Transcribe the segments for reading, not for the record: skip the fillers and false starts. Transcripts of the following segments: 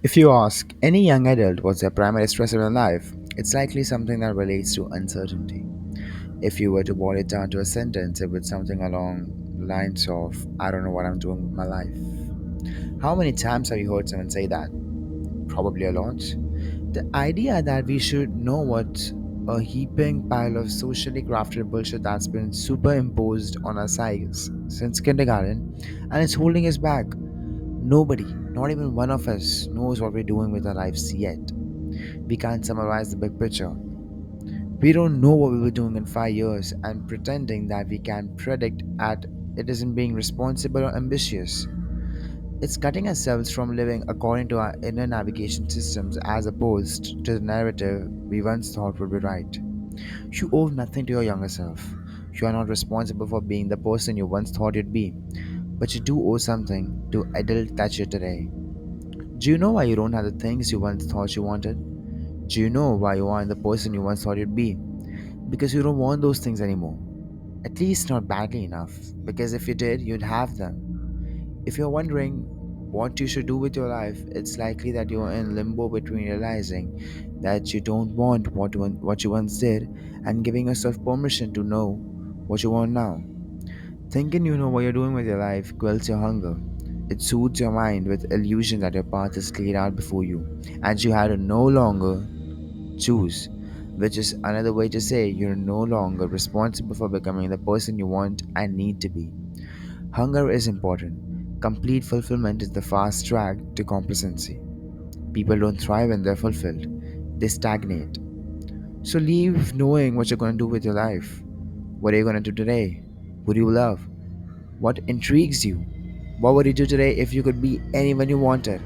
If you ask any young adult what's their primary stress in their life, it's likely something that relates to uncertainty. If you were to boil it down to a sentence, it would something along the lines of, I don't know what I'm doing with my life. How many times have you heard someone say that? Probably a lot. The idea that we should know what a heaping pile of socially crafted bullshit that's been superimposed on our psyches since kindergarten and it's holding us back. Nobody, not even one of us, knows what we're doing with our lives yet. We can't summarize the big picture. We don't know what we will be doing in 5 years, and pretending that we can predict at it isn't being responsible or ambitious. It's cutting ourselves from living according to our inner navigation systems as opposed to the narrative we once thought would be right. You owe nothing to your younger self. You are not responsible for being the person you once thought you'd be, but you do owe something to adult that you're today. Do you know why you don't have the things you once thought you wanted? Do you know why you aren't the person you once thought you'd be? Because you don't want those things anymore. At least not badly enough. Because if you did, you'd have them. If you're wondering what you should do with your life, it's likely that you're in limbo between realizing that you don't want what you once did and giving yourself permission to know what you want now. Thinking you know what you're doing with your life quells your hunger. It soothes your mind with illusion that your path is cleared out before you, and you had to no longer choose, which is another way to say you're no longer responsible for becoming the person you want and need to be. Hunger is important. Complete fulfillment is the fast track to complacency. People don't thrive when they're fulfilled, they stagnate. So leave knowing what you're going to do with your life. What are you going to do today? Who do you love? What intrigues you? What would you do today if you could be anyone you wanted?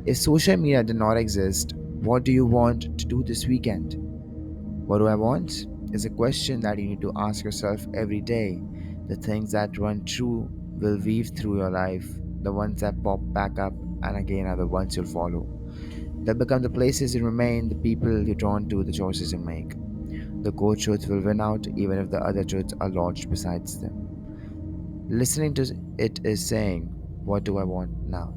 If social media did not exist, what do you want to do this weekend? What do I want? Is a question that you need to ask yourself every day. The things that run true will weave through your life. The ones that pop back up and again are the ones you'll follow. They'll become the places you remain, the people you're drawn to, the choices you make. The core truths will win out even if the other truths are lodged besides them. Listening to it is saying, what do I want now?